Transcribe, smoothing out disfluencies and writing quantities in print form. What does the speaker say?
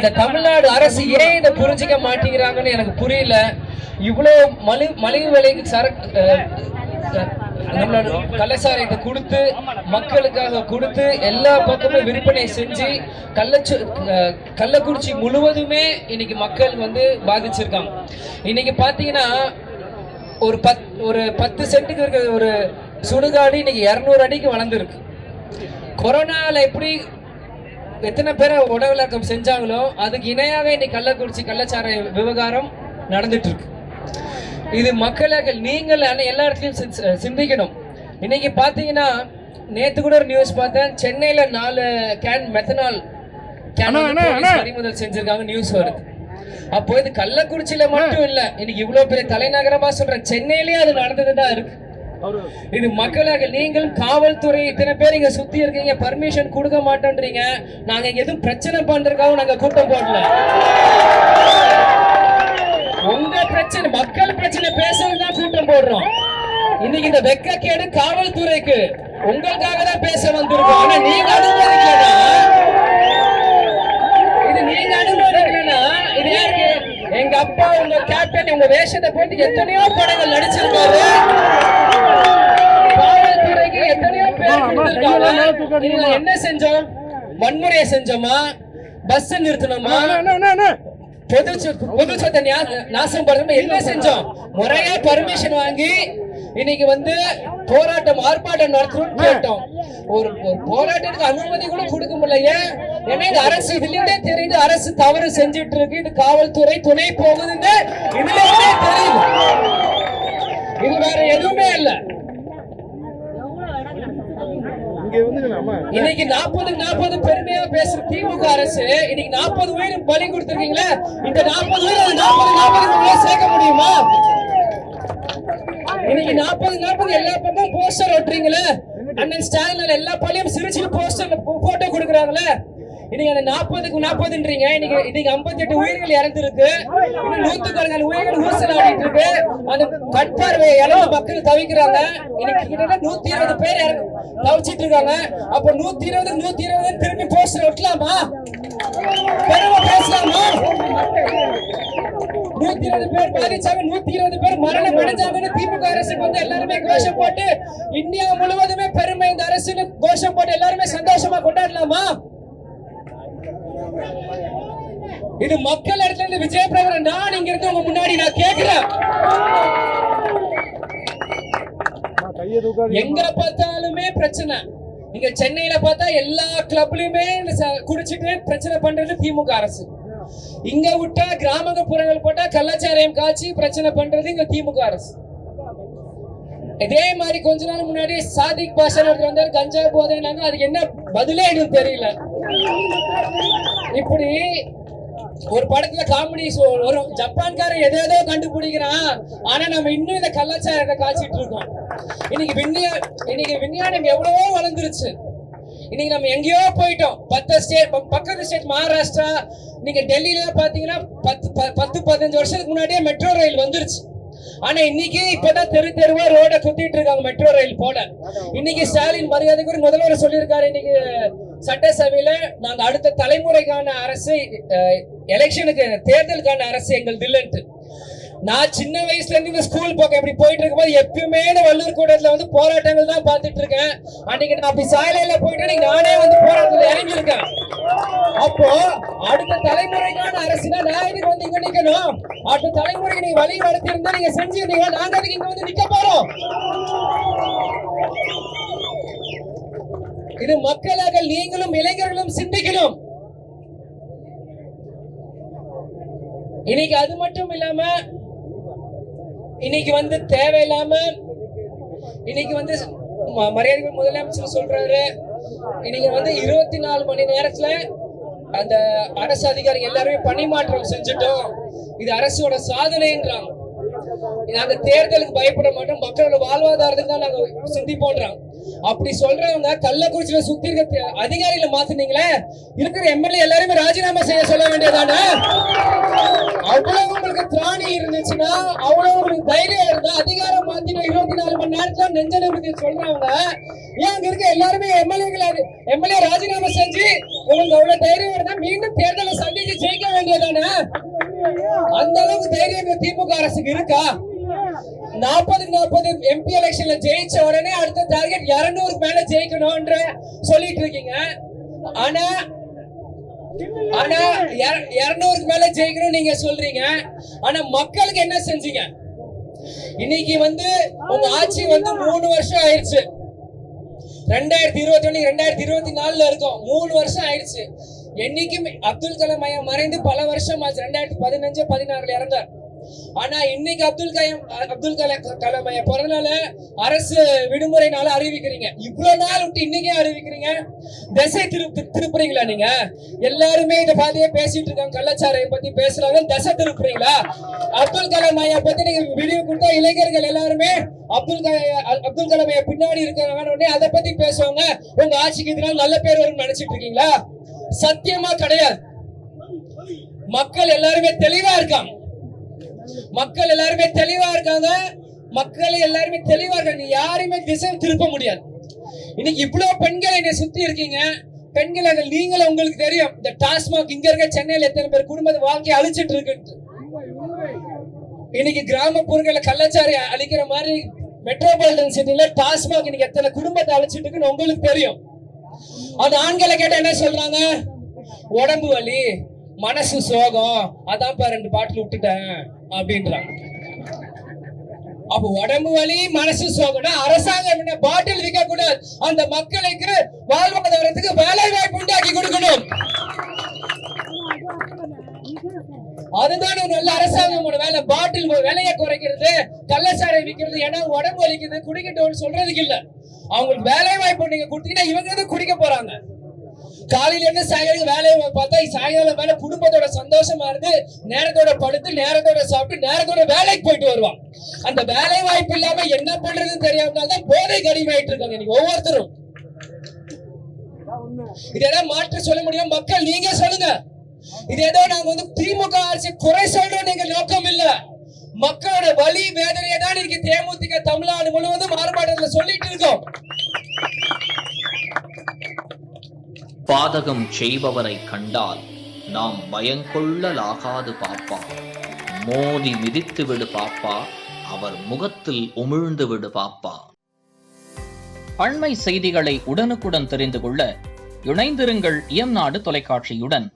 அந்த தமிழ்நாடு அரசு ஏன் இதை புரிஞ்சிக்க மாட்டேங்கிறாங்கன்னு எனக்கு புரியல. இவ்வளோ மலிவு விலைக்கு நம்மளோட கள்ளச்சாராயத்தை கொடுத்து மக்களுக்காக கொடுத்து எல்லா பக்கமும் விற்பனை செஞ்சு கள்ளக்குறிச்சி முழுவதுமே இன்னைக்கு மக்கள் வந்து பாதிச்சிருக்காங்க. இன்னைக்கு பாத்தீங்கன்னா ஒரு 10 சென்ட்டுக்கு இருக்க ஒரு சுடுகாடு இன்னைக்கு 200 அடிக்கு வளர்ந்துருக்கு. கொரோனால எப்படி எத்தனை பேரை உடவிலக்கம் செஞ்சாங்களோ அதுக்கு இணையாக இன்னைக்கு கள்ளக்குறிச்சி கள்ளச்சாராய விவகாரம் நடந்துட்டு இருக்கு. இது மக்களாக நீங்கள் எல்லா இடத்துலையும் சிந்திக்கணும். இன்னைக்கு பார்த்தீங்கன்னா நேற்று கூட ஒரு நியூஸ் பார்த்தேன், சென்னையில் 4 கேன் மெத்தனால் பறிமுதல் செஞ்சிருக்காங்க நியூஸ் வருது. அப்போ இது கள்ளக்குறிச்சியில மட்டும் இல்ல, இன்னைக்கு இவ்வளவு பெரிய தலைநகரமா சொல்ற சென்னையிலேயே அது நடந்ததுதான் இருக்கு. இது மக்களாக நீங்கள் காவல்துறை இத்தனை பேர் இங்க சுத்தி இருக்கீங்க, பர்மிஷன் கொடுக்க மாட்டேன்றீங்க. நாங்க இங்க எதுவும் பிரச்சனை பண்றதுக்காக நாங்க கூட்டம் போடல. உங்க பிரச்சனை, மக்கள் பிரச்சனை பேசுறதுதான் கூட்டம் போடுறோம். இன்னைக்கு இந்த வெக்கக்கேடு காவல்துறைக்கு உங்களுக்காக தான் பேச வந்திருக்கோம். ஆனா நீங்க அனுமதிக்கலன்னா, இது நீங்க அனுமதிக்கலன்னா இது யாருக்கு? எங்க அப்பா உங்க கேப்டன் உங்க வேஷத்தை போட்டு எத்தனையோ படங்கள் நடிச்சிருக்காரு. காவல்துறைக்கு எத்தனையோ பேர் கொடுத்திருக்காங்க. என்ன செஞ்சோம்? வன்முறையை செஞ்சோமா? பஸ் நிறுத்தணுமா? பொது சொத்தை நாசம் பண்ண என்ன செஞ்சோம்? முறையா பர்மிஷன் வாங்கி இன்னைக்கு வந்து போராட்டம் ஆர்ப்பாட்டம் நடத்தணும்னு கேட்டோம். ஒரு போராட்டத்துக்கு அனுமதி கூட கொடுக்க முடியல. ஏன்னா இது அரசு, இதுல தெரியுது அரசு தவறு செஞ்சுட்டு இருக்கு. இது காவல்துறை துணை போகுதுன்னு இதுல தெரியுது. இது வேற எதுவுமே இல்ல. இன்னைக்கு 40 பெருமையா பேசுற திமுக அரசு இன்னைக்கு 40 உயிர் பலி கொடுத்திருக்கீங்களா? இந்த 40 உயிர் 40 சேர்க்க முடியுமா? இன்னைக்கு 40 எல்லா பக்கம் போஸ்டர் ஒட்டுறீங்களே, அண்ணன் ஸ்டாலின் எல்லா பள்ளியும் சிரிச்சு போஸ்டர் போட்டோ கொடுக்குறாங்களே. இன்னைக்கு அந்த 40ன்றீங்க. இன்னைக்கு 58 உயிர்கள் இறந்துருக்கு. இன்னும் 100 உயிர்கள் ஊசலாடிட்டு இருக்கு. அந்த கண் பார்வையை இழந்து மக்கள் தவிக்கிறாங்க. இன்னைக்கு கிட்டத்தட்ட 120 பேர் தவிச்சிட்டு இருக்காங்க. அப்ப 120 திரும்பி போஸ்டர் ஒட்டலாமா? பெருமை பேசலாமா? 120 பேர் பாதிச்சாங்க, 120 பேர் மரணம் அடைஞ்சாங்கன்னு திமுக அரசுக்கு வந்து எல்லாருமே கோஷம் போட்டு இந்தியா முழுவதுமே பெருமை இந்த அரசுன்னு கோஷம் போட்டு எல்லாருமே சந்தோஷமா கொண்டாடலாமா? இது மக்கள் இடத்துல இருந்து விஜய் பிரகாரம் நான் இங்க இருந்து உங்க முன்னாடி நான் கேட்கிறேன். எங்க பார்த்தாலுமே பிரச்சனை. இங்க சென்னையில பார்த்தா எல்லா கிளப்லயுமே குடிச்சிட்டு பிரச்சனை பண்றது திமுக அரசு. இங்க விட்டா கிராமப்புறங்கள் போட்டா கள்ளச்சாராயம் காய்ச்சி பிரச்சனை பண்றது இங்க திமுக அரசு. இதே மாதிரி கொஞ்ச நாள் முன்னாடி சாதிக் பாஷா வந்தாரு, கஞ்சா போதைனாங்க. அதுக்கு என்ன பதிலே எனக்கு தெரியல. இப்படி ஒரு படத்துல காமெடி வரும், ஜப்பான்காரன் எதோ கண்டுபிடிக்கிறான், ஆனா நம்ம இன்னும் இந்த கள்ளச்சாராயத்தை காய்ச்சிட்டு இருக்கோம். இன்னைக்கு விஞ்ஞானம் எவ்வளவோ வளர்ந்துருச்சு. இன்னைக்கு நம்ம எங்கேயோ போயிட்டோம். பக்கத்து ஸ்டேட் மகாராஷ்டிரா, நீங்க டெல்லியில பாத்தீங்கன்னா 10-15 வருஷத்துக்கு முன்னாடியே மெட்ரோ ரயில் வந்துருச்சு. ஆனா இன்னைக்கு இப்பதான் தெருவா ரோட குத்திட்டு இருக்காங்க மெட்ரோ ரயில் போல. இன்னைக்கு ஸ்டாலின் மரியாதைக்கு முதல்வர் சொல்லியிருக்காரு, இன்னைக்கு சட்டசபையில நாங்க அடுத்த தலைமுறைக்கான அரசு, எலெக்ஷனுக்கு தேர்தலுக்கான அரசு எங்கள் இல்லைன்ட்டு. நான் சின்ன வயசுல இருந்து இந்த ஸ்கூல் பக்கம் இப்படி போயிட்டு இருக்கும்போது எப்பயுமே வள்ளூர் கூடத்துல வந்து போராட்டங்கள் தான் பார்த்துட்டு இருக்கேன். அன்னைக்கு நான் அப்படி சாலையில போயிட்டு நானே வந்து போராட்டத்துல இறங்கியிருக்கேன். அப்போ அடுத்த தலைமுறைக்கான அரசுனா நான் இதுக்கு வந்து இங்க நிக்கணும். அடுத்த தலைமுறைக்கு நீங்க வழி நடத்தி இருந்தா நீங்க செஞ்சிருந்தீங்க, நாங்க அதுக்கு இங்க வந்து நிக்க போறோம். இது மக்களாக நீங்களும் இளைஞர்களும் சிந்திக்கணும். இன்னைக்கு அது மட்டும் இல்லாம இன்னைக்கு வந்து தேவையில்லாம இன்னைக்கு வந்து மரியாதை முதலமைச்சர் சொல்றாரு, இன்னைக்கு வந்து 24 மணி நேரத்துல அந்த அரசு அதிகாரிகள் எல்லாருமே பணிமாற்றம் செஞ்சுட்டோம், இது அரசோட சாதனைன்றாங்க. நாங்க தேர்தலுக்கு பயப்பட மாட்டோம், மக்களோட வாழ்வாதாரத்துக்கு தான் நாங்க சிந்திப்போன்றாங்க. அப்படி சொல்றவங்க கள்ளக்குறிச்சியில சுத்தி இருக்க அதிகாரிகளை மாத்தினீங்களே, இருக்கிற எம்எல்ஏ எல்லாருமே ராஜினாமா செய்ய சொல்ல வேண்டியதானே? அவ்வளவு உங்களுக்கு திராணி இருந்துச்சுன்னா, அவ்வளவு உங்களுக்கு தைரியம் இருந்தா அதிகாரம் மாத்தின 24 மணி நேரத்துல நெஞ்ச நிமித்தி சொல்றவங்க ஏன் அங்க இருக்க எல்லாருமே எம்எல்ஏ ராஜினாமா செஞ்சு உங்களுக்கு அவ்வளவு தைரியம் இருந்தா மீண்டும் தேர்தலை சந்திச்சு ஜெயிக்க வேண்டியதானே? அந்த அளவுக்கு தைரியம் திமுக அரசுக்கு இருக்கா? 40 MP எலெக்ஷன்ல ஜெயிச்ச உடனே அடுத்த டார்கெட் 200 மேல ஜெயிக்கணும்ன்ற சொல்லிட்டு இருக்கீங்க. ஆனா 200 மேல ஜெயிக்கணும் நீங்க சொல்றீங்க. ஆனா மக்களுக்கு என்ன செஞ்சீங்க? இன்னைக்கு உங்க ஆட்சி 3 வருஷம் ஆயிடுச்சு. 2021 2024 இருக்கோம். 3 வருஷம் ஆயிடுச்சு. என்னைக்கும் அப்துல் கலாம் ஐயா மறைந்து பல வருஷம் ஆச்சு. 2015 16 இறந்தார். ஆனா இன்னைக்கு அப்துல் கலாம் ஐயா பிறந்தனால அரசு விடுமுறை நாள அறிவிக்கிறீங்க. இவ்வளவு நாள் விட்டு இன்னைக்கே அறிவிக்கிறீங்க. திசை திருப்புறீங்களா? நீங்க எல்லாருமே இதை பாதியே பேசிட்டு இருக்காங்க. கள்ளச்சாரையை பத்தி பேசுறாங்க. திசை திருப்புறீங்களா? அப்துல் கலாம் ஐயா பத்தி நீங்க வீடியோ கொடுத்தா இளைஞர்கள் எல்லாருமே அப்துல் கலாம் ஐயா பின்னாடி இருக்கிறாங்க, அதை பத்தி பேசுவாங்க. உங்க ஆட்சிக்கு இதனால நல்ல பேர் வரும் நினைச்சிட்டு இருக்கீங்களா? சத்தியமா கிடையாது. மக்கள் எல்லாருமே தெளிவா இருக்காங்க. நீ யாரையுமே திசை திருப்ப முடியாது. இன்னைக்கு இவ்வளவு பெண்கள் என்னை சுத்தி இருக்கீங்க. பெண்கள் நீங்களும் உங்களுக்கு தெரியும். இந்த டாஸ்மாக் இங்க இருக்க சென்னையில எத்தனை பேர் குடும்ப வாழ்க்கையை அழிச்சிட்டு இருக்கு. இன்னைக்கு கிராமப்புறங்கள கள்ளச்சாரி அழிக்கிற மாதிரி மெட்ரோபாலிட்டன் சிட்டில டாஸ்மாக் இன்னைக்கு எத்தனை குடும்பத்தை அழிச்சிட்டு இருக்குன்னு உங்களுக்கு தெரியும். அந்த ஆண்களை கேட்ட என்ன சொல்றாங்க? உடம்பு வலி, மனசு சோகம், அதான் 2 பாட்டில் விட்டுட்டேன் அப்படின்றாங்க. அப்ப உடம்பு வலி மனசு சோகம்னா அரசாங்கம் பாட்டில் விற்க கூடாது. அந்த மக்களுக்கு வாழ்வாதாரத்துக்கு வேலை வாய்ப்பு உண்டாக்கி கொடுக்கணும். அதுதான் ஒரு நல்ல அரசாங்கமோட வேலை. பாட்டில் விலையை குறைக்கிறது, கள்ளச்சாரை விற்கிறது. ஏன்னா உடம்பு வலிக்குது குடிக்கட்டும்னு சொல்றதுக்கு இல்ல. அவங்களுக்கு வேலை வாய்ப்பு நீங்க கொடுத்தீங்கன்னா இவங்க குடிக்க போறாங்க. காலையில இருந்து சாயங்காலம் வேலையை பார்த்தா சாயங்காலம் வேலை குடும்பத்தோட சந்தோஷமா இருந்து நேரத்தோட படுத்து நேரத்தோட சாப்பிட்டு நேரத்தோட வேலைக்கு போயிட்டு வருவாங்க. அந்த வேலை வாய்ப்பு இல்லாம என்ன பண்றதுன்னு தெரியாமதான் போதை கடிமையாயிட்டு இருக்காங்க இன்னைக்கு ஒவ்வொருத்தரும். இதெல்லாம் மாற்ற சொல்ல முடியும். மக்கள் நீங்க சொல்லுங்க. இது ஏதோ நாங்க திமுக அரசு குறை சொல்றோம் நீங்க நோக்கம் இல்ல. மக்களோட வலி வேதனையை தான் இன்னைக்கு தேமுதிக தமிழ்நாடு முழுவதும் ஆர்ப்பாட்டத்துல சொல்லிட்டு இருக்கோம். பாதகம் செய்பவரை கண்டால் நாம் பயங்கொள்ளலாகாது பாப்பா. மோதி மிதித்து விடு பாப்பா, அவர் முகத்தில் உமிழ்ந்து விடு பாப்பா. அண்மை செய்திகளை உடனுக்குடன் தெரிந்து கொள்ள இணைந்திருங்கள் இயம்நாடு தொலைக்காட்சியுடன்.